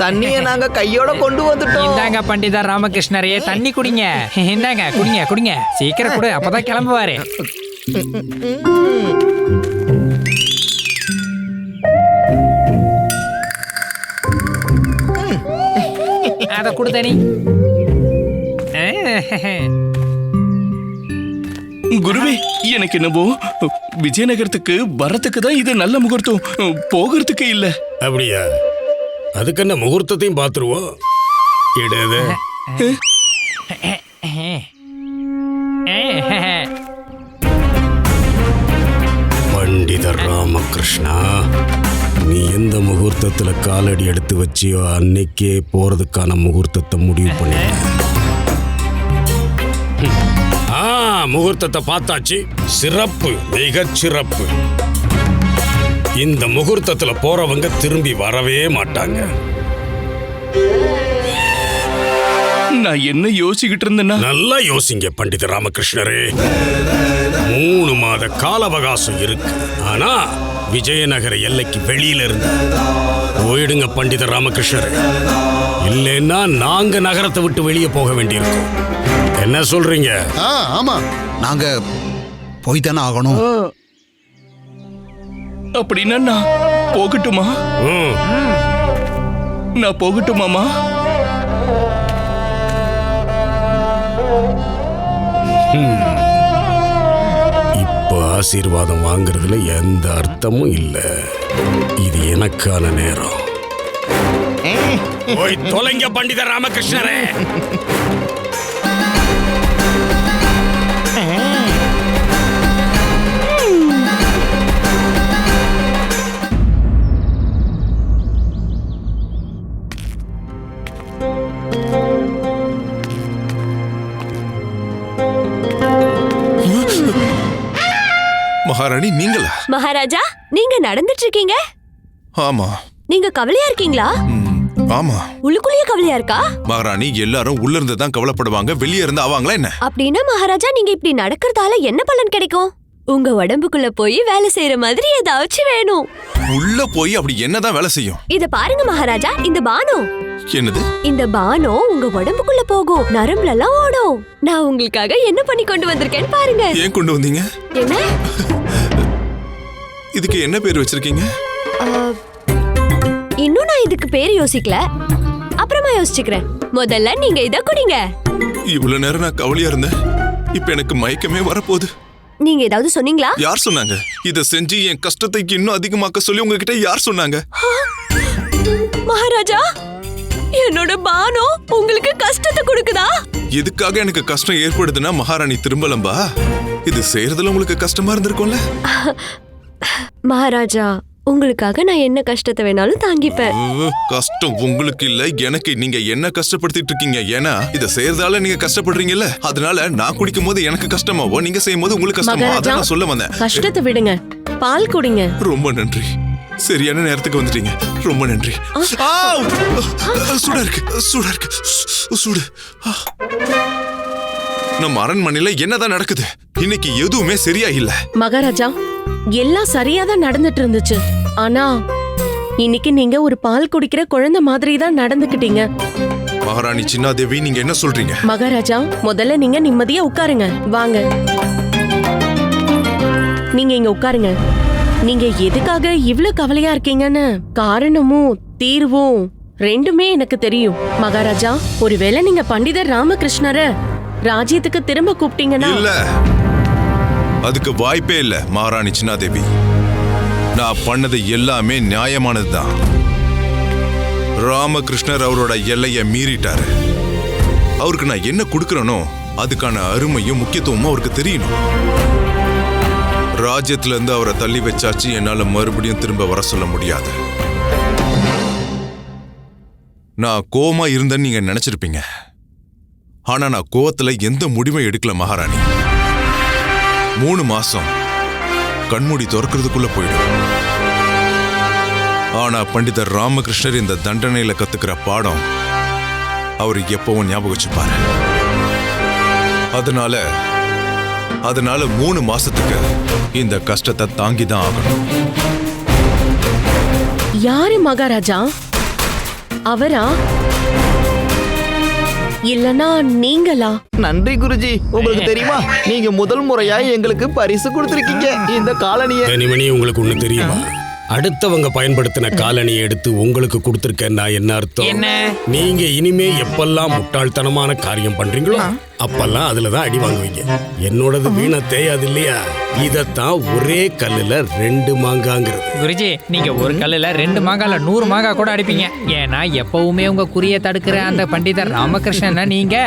தண்ணிய நாங்க கையோட கொண்டு வந்துட்டோம். இந்தாங்க பண்டிதர் ராமகிருஷ்ணரே, தண்ணி குடிங்க. இந்தாங்க, குடிங்க குடிங்க, சீக்கிரம் குடு, அப்பதான் கிளம்புவாரு. அத குடு தண்ணி. குருவே, எனக்கு என்னவோ விஜயநகரத்துக்கு வரத்துக்கு தான் இது நல்ல முகூர்த்தம், போகிறதுக்கு இல்ல. அப்படியா? அதுக்கு என்ன முகூர்த்தத்தையும் பாத்துருவோம். இடது பண்டிதர் ராமகிருஷ்ணா, நீ எந்த முகூர்த்தத்துல காலடி எடுத்து வச்சியோ அன்னைக்கே போறதுக்கான முகூர்த்தத்தை முடிவு பண்ணிட்ட. முகூர்த்தத்தை பார்த்தாச்சு. சிறப்பு, மிகச் சிறப்பு. இந்த முகூர்த்தத்துல போறவங்க திரும்பி வரவே மாட்டாங்க. நான் என்ன யோசிக்கிட்டு இருந்தேன்னா, நல்லா யோசிங்க பண்டித ராமகிருஷ்ணரே. 3 மாத கால அவகாசம் இருக்கு. ஆனா விஜயநகர எல்லைக்கு வெளியில இருந்து போயிடுங்க பண்டித ராமகிருஷ்ணரே. இல்லைன்னா நாங்க நகரத்தை விட்டு வெளியே போக வேண்டியிருக்கும். என்ன சொல்றீங்க? ஆமா, நாங்க போய் தானே ஆகணும். அப்படின்னா நான் போகட்டுமா? நான் போகட்டுமாமா? இப்ப ஆசீர்வாதம் வாங்குறதுல எந்த அர்த்தமும் இல்ல. இது எனக்கான நேரம். போய் தொலைங்க பண்டித ராமகிருஷ்ணரே. மகாராணி, நீங்களா? மகாராஜா, நீங்க நடந்துட்டு இருக்கீங்க? ஆமா. நீங்க கவலையா இருக்கீங்களா? ஆமா. உள்ளுக்குள்ளேயே கவலையா இருக்கா? மகாராணி, எல்லாரும் உள்ள இருந்து தான் கவலைப்படுவாங்க, வெளியே இருந்து ஆவாங்களா என்ன? அப்படின்னா மகாராஜா, நீங்க இப்படி நடக்கிறதால என்ன பலன் கிடைக்கும்? உங்க உடம்புக்குள்ள போய் வேலை செய்யற மாதிரி ஏதாச்சும் வேணும். உள்ள போய் அப்படி என்னதான் வேலை செய்யும்? இத பாருங்க மகாராஜா, இந்த பானம். என்னது? இந்த பானம் உங்க உடம்புக்குள்ள போகும், நரம்புல எல்லாம் ஓடும். நான் உங்களுக்காக என்ன பண்ணி கொண்டு வந்திருக்கேன்னு பாருங்க. ஏன் கொண்டு வந்தீங்க? என்ன? இதுக்கு என்ன பேர் வச்சிருக்கீங்க? இன்னும் நான் இதுக்கு பேர் யோசிக்கல, அப்புறமா யோசிச்சுக்கிறேன். முதல்ல நீங்க இத குடிங்க. இவ்வளவு நேரம் நான் கவலையா இருந்தேன், இப்ப எனக்கு மயக்கமே வரப்போகுது. நீங்க ஏதாவது சொன்னீங்களா? யார் சொன்னாங்க? இத செஞ்சு என் கஷ்டத்தை இன்னும் அதிகமாக்க சொல்லி உங்ககிட்ட யார் சொன்னாங்க? மகாராஜா, என்னோட பானம் உங்களுக்கு கஷ்டத்தை கொடுக்குதா? எதுக்காக எனக்கு கஷ்டம் ஏற்படுதுன்னா மகாராணி திரும்பலம்பா, இது செய்யறதுல உங்களுக்கு கஷ்டமா இருந்திருக்கும்ல? மகாராஜா, உங்களுக்காக நான் என்ன கஷ்டத்தை வேணாலும் தாங்கிப்பேன். கஷ்டம் உங்களுக்கு இல்ல, எனக்கு. நீங்க என்ன கஷ்டப்படுத்திட்டு இருக்கீங்க? ஏன்னா இத செய்யறதால நீங்க கஷ்டப்படுறீங்கல்ல, அதனால நான் குடிக்கும் போது எனக்கு கஷ்டமாவோ, நீங்க செய்யும் போது உங்களுக்கு கஷ்டமா, அதான் நான் சொல்ல வந்தேன். கஷ்டத்தை விடுங்க, பால் குடிங்க. ரொம்ப நன்றி, சரியான நேரத்துக்கு வந்துட்டீங்க. ரொம்ப நன்றி. சூடா இருக்கு, சூடா இருக்கு, சூடு. நம்ம அரண்மனையில என்னதான் நடக்குது? இன்னைக்கு எதுவுமே சரியா இல்ல. மகாராஜா, எல்லாம் சரியாதான் நடந்துட்டு இருந்துச்சு. ஆனா இன்னைக்கு நீங்க ஒரு பால் குடிக்கிற குழந்தை மாதிரி தான் நடந்துக்கிட்டீங்க. மகாராணி சின்னாதேவி, நீங்க என்ன சொல்றீங்க? மகாராஜா, முதல்ல நீங்க நிம்மதியா உட்காருங்க. வாங்க, நீங்க இங்க உட்காருங்க. நீங்க எதுக்காக இவ்ளோ கவலையா இருக்கீங்கன்னு காரணமும் தீர்வும் ரெண்டுமே எனக்கு தெரியும். மகாராஜா, ஒருவேளை நீங்க பண்டிதர் ராமகிருஷ்ணர ராஜ்யத்துக்கு திரும்ப கூப்பிட்டீங்கன்னா... இல்ல, அதுக்கு வாய்ப்பே இல்ல மகாராணி சின்னாதேவி. நான் பண்ணது எல்லாமே நியாயமானதுதான். ராமகிருஷ்ணர் அவரோட எல்லையை மீறிட்டாரு. அவருக்கு நான் என்ன கொடுக்கறனோ அதுக்கான அருமையும் முக்கியத்துவமும் அவருக்கு தெரியணும். ராஜ்யத்துல இருந்து அவரை தள்ளி வச்சாச்சு, என்னால மறுபடியும் திரும்ப வர சொல்ல முடியாது. நான் கோவமா இருந்தேன்னு நீங்க நினைச்சிருப்பீங்க. ஆனா நான் கோவத்துல எந்த முடிவும் எடுக்கல மகாராணி. 3 மாசம் கண்மூடி திறக்கிறதுக்குள்ள போயிடும். ஆனா பண்டிதர் ராமகிருஷ்ணர் இந்த தண்டனையில கத்துக்கிற பாடம் அவர் எப்பவும் ஞாபகம் வச்சுப்பாரு. அதனால 3 மாசத்துக்கு இந்த கஷ்டத்தை தாங்கிதான் ஆகணும். யாரு மகாராஜா? அவரா இல்லனா நீங்களா? நன்றி குருஜி. உங்களுக்கு தெரியுமா, நீங்க முதல் முறையா எங்களுக்கு பரிசு கொடுத்திருக்கீங்க இந்த காலனிய. கனிமணி, உங்களுக்கு ஒண்ணு தெரியுமா? அடுத்தவங்க பயன்படுத்தின காலனியை எடுத்து உங்களுக்கு கொடுத்திருக்கேன்னா என்ன அர்த்தம்? நீங்க இனிமே எப்பெல்லாம் முட்டாள்தனமான காரியம் பண்றீங்களோ அப்பெல்லாம் அதுலதான் அடி வாங்குவீங்க. என்னோடது வீணா தேயாது இல்லையா? இதத்தான் ஒரே கல்லுல 2 மாங்காங்கிறது. குருஜி, நீங்க ஒரு கல்லுல 2 மாங்கால 100 மாங்காய் கூட அடிப்பீங்க. ஏன்னா எப்பவுமே உங்க குறிய தடுக்கிற அந்த பண்டிதர் ராமகிருஷ்ணனை நீங்க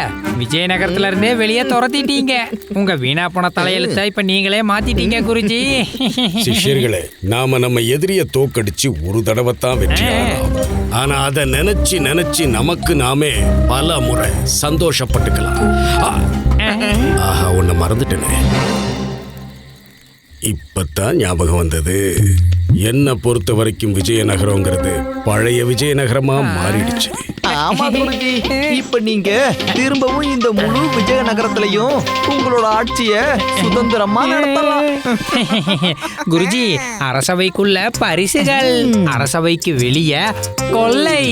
விஜயநகரத்துல இருந்தே வெளியே துரத்திட்டீங்க. உங்க வீணா போன தலையெழுத்த இப்ப நீங்களே மாத்திட்டீங்க குருஜி. சிஷ்யர்களே, நாம நம்ம எதிரிய தோக்கடிச்சு ஒரு தடவை தான் வெற்றி ஆகலாம். ஆனா அதை நினைச்சு நினைச்சு நமக்கு நாமே பல முறை சந்தோஷப்பட்டுக்கலாம். ஆஹா, உன்னை மறந்துட்டேனே. இப்பதான் ஞாபகம் வந்தது. என்ன பொறுத்த வரைக்கும் விஜயநகரம்ங்கிறது பழைய விஜயநகரமா மாறிடுச்சு. ஆமா குருஜி, இப்ப நீங்க திரும்பவும் இந்த முழு விஜயநகரத்திலையும் உங்களோட ஆட்சிய சுதந்திரமா நடத்தலாம். குருஜி, அரசவைக்குள்ள பரிசுகள், அரசவைக்கு வெளியே கொள்ளை.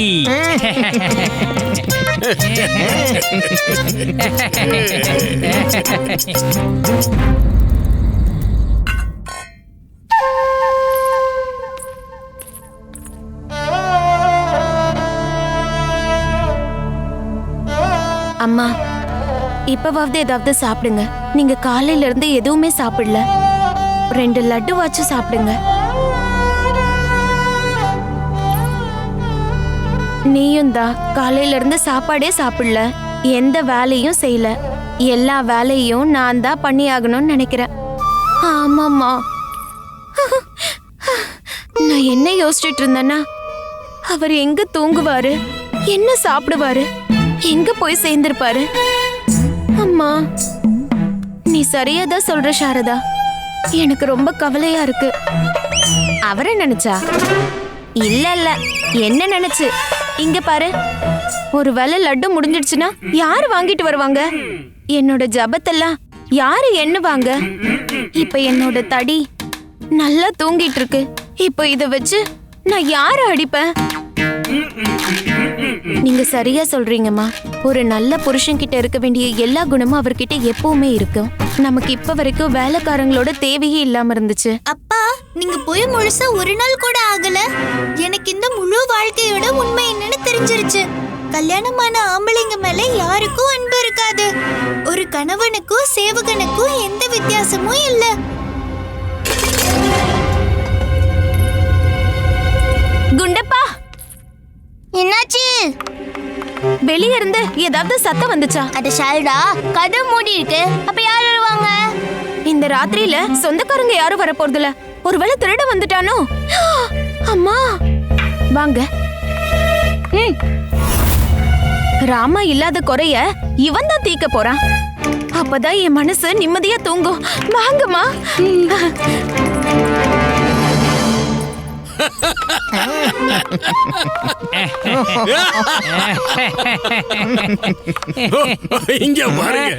அம்மா, இப்பவாவது ஏதாவது சாப்பிடுங்க. நீங்க காலையில இருந்து எதுவுமே சாப்பிடல. 2 லட்டு வாச்சு சாப்பிடுங்க. நீயும் தான் காலையில இருந்து சாப்பாடே சாப்பிடல, எந்த வேலையும் செய்யல. எல்லா வேலையும் நான் தான் பண்ணி ஆகணும்னு நினைக்கிறேன். ஆமாம்மா. நான் என்ன யோசிச்சுட்டு இருந்தேன்னா, அவர் எங்க தூங்குவாரு, என்ன சாப்பிடுவாரு, எங்க போய் சேர்ந்திருப்பாரு? அம்மா, நீ சரியாதான் சொல்ற சாரதா. எனக்கு ரொம்ப கவலையா இருக்கு. அவரை நினைச்சா? இல்ல இல்ல, என்ன நினைச்சு? இங்க பாரு, ஒருவேளை லட்டு முடிஞ்சிடுச்சுன்னா யாரு வாங்கிட்டு வருவாங்க? என்னோட ஜபத்தெல்லாம் யாரு எண்ணுவாங்க? இப்ப என்னோட தடி நல்லா தூங்கிட்டு இருக்கு. இப்ப இத வச்சு நான் யார அடிப்பேன்? நீங்க சரியா சொல்றீங்கம்மா. ஒரு நல்ல புருஷன் கிட்ட இருக்க வேண்டிய எல்லா குணமும் அவர்கிட்ட எப்பவுமே இருக்கும். நமக்கு இப்ப வரைக்கும் வேலைக்காரங்களோட தேவையே இல்லாம இருந்துச்சு. அப்பா, நீங்க போய் முழுசா ஒரு நாள் கூட ஆகல. எனக்கு இந்த முழு வாழ்க்கையோட உண்மை என்னன்னு தெரிஞ்சிருச்சு. கல்யாணமான ஆம்பளைங்க மேல யாருக்கும் அன்பு இருக்காது. ஒரு கணவனுக்கும் சேவகனுக்கும் எந்த வித்தியாசமும் இல்ல. குண்டப்பா, என்னாச்சு? வெளிய இருந்து ஏதாவது சத்தம் வந்துச்சா? அட ஷால்டா, கதவு மூடி இருக்கு. அப்ப யார் வருவாங்க? இந்த ராத்திரியில சொந்தக்காரங்க யாரும் வர போறதில்ல. ஒருவேளை திருட வந்துட்டானோ? அம்மா, வாங்க. ராமா இல்லாத குறைய இவன் தான் தீக்க போறான். அப்பதான் என் மனசு நிம்மதியா தூங்கும். வாங்கம்மா. இங்க பாருங்க,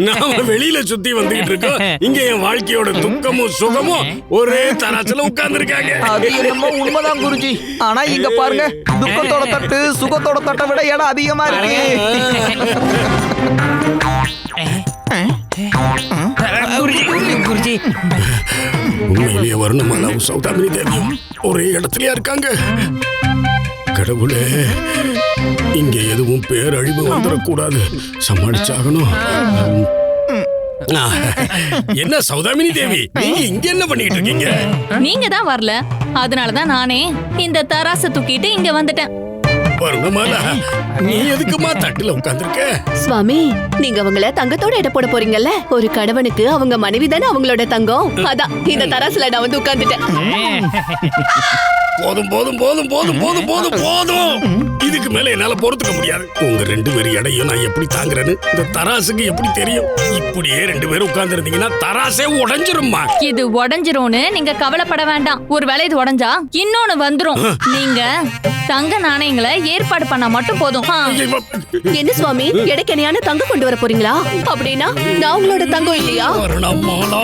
நாம வெளியில சுத்தி வந்துகிட்டு இருக்கோம். இங்க என் வாழ்க்கையோட துக்கமும் சுகமும் ஒரே தராசுல உட்கார்ந்து இருக்காங்க. அது என்னமோ உண்மைதான் குருஜி. ஆனா இங்க பாருங்க, துக்கத்தோட தட்டு சுகத்தோட தட்டை விட இடம் அதிகமா இருக்கு. குருஜி, உண்மையிலேயே வர்ணமாலாவும் சௌதாமினி தேவியும் ஒரே இடத்துலயா இருக்காங்க. கடவுளே, இங்க எதுவும் பேரழிவு வந்துடக்கூடாது. சமாளிச்சாகணும். என்ன சௌதாமினி தேவி, நீங்க இங்க என்ன பண்ணிட்டு இருக்கீங்க? நீங்க தான் வரல, அதனாலதான் நானே இந்த தராசை தூக்கிட்டு இங்க வந்துட்டேன். வர்ணமாலா, நீ எதுக்குமா தட்டுல உட்கார்ந்திருக்க? சுவாமி, நீங்க அவங்கள தங்கத்தோட எடை போட போறீங்கல்ல? ஒரு கணவனுக்கு அவங்க மனைவி தானே அவங்களோட தங்கம். அதான் இந்த தராசுல நான் வந்து உட்கார்ந்துட்டேன். போதும் போதும் போதும் போதும் போதும் போதும் போதும். இதுக்கு மேல என்னால பொறுத்துக்க முடியாது. உங்க 2 பேரும் எடையும் நான் எப்படி தாங்குறேன்னு இந்த தராசுக்கு எப்படி தெரியும்? இப்படியே 2 பேரும் உட்கார்ந்து இருந்தீங்கன்னா தராசே உடைஞ்சிரும்மா. இது உடைஞ்சிரும்னு நீங்க கவலைப்பட வேண்டாம். ஒருவேளை இது உடைஞ்சா இன்னொன்னு வந்துரும். நீங்க தங்க நாணயங்களை ஏற்பாடு பண்ணா மட்டும் போதும். என்ன சுவாமி, எடைக்கணையான தங்கம் கொண்டு வர போறீங்களா? அப்படின்னா நான் உங்களோட தங்கம் இல்லையா? வருணமாலா,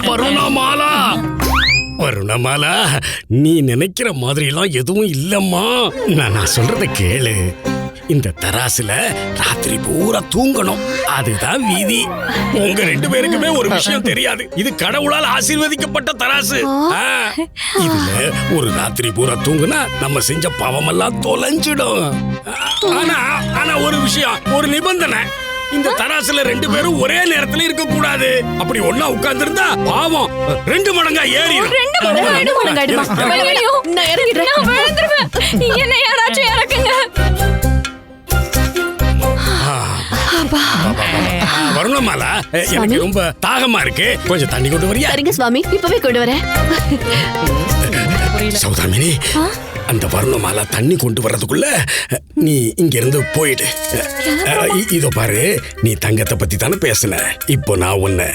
வருணமாலா, வருணமாலா, நீ நினைக்கிற மாதிரி எல்லாம் எதுவும் இல்லம்மா. நான் சொல்றத கேளு. இந்த தராசுல ராத்திரி பூரா தூங்கணும், அதுதான் வீதி. உங்க 2 பேருக்குமே ஒரு விஷயம் தெரியாது, இது கடவுளால் ஆசீர்வதிக்கப்பட்ட தராசு. இதுல ஒரு ராத்திரி பூரா தூங்குனா நம்ம செஞ்ச பாவமெல்லாம் தொலைஞ்சிடும். ஆனா ஒரு விஷயம், ஒரு நிபந்தனை. இந்த தராசுல 2 பேரும் ஒரே நேரத்துல இருக்க கூடாது. அப்படி ஒண்ணா உட்கார்ந்து இருந்தா பாவம் 2 மடங்கா ஏறிடும். 2 மடங்காயிடுமா? ஐயோ, நான் இறங்கிடுறேன், நான் விழுந்துருவேன். என்ன யாராச்சும் இறக்குங்க. வருணமாலா, எனக்கு ரொம்ப தாகமா இருக்கு, கொஞ்சம் தண்ணி கொண்டு வரியா? சரிங்க சுவாமி, இப்பவே கொண்டு வரேன். சௌதாமினி, அந்த வருணமாலா தண்ணி கொண்டு வர்றதுக்குள்ள நீ இங்க இருந்து போயிடு. இதோ பாரு, நீ தங்கத்தை பத்தி தானே பேசுன, இப்போ நான் உன்னை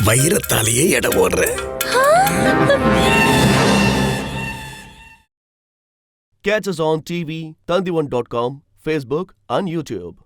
வைரத்தாலேயே எடை போடுறேன். Catch us on TV, Tandivan.com, Facebook and YouTube.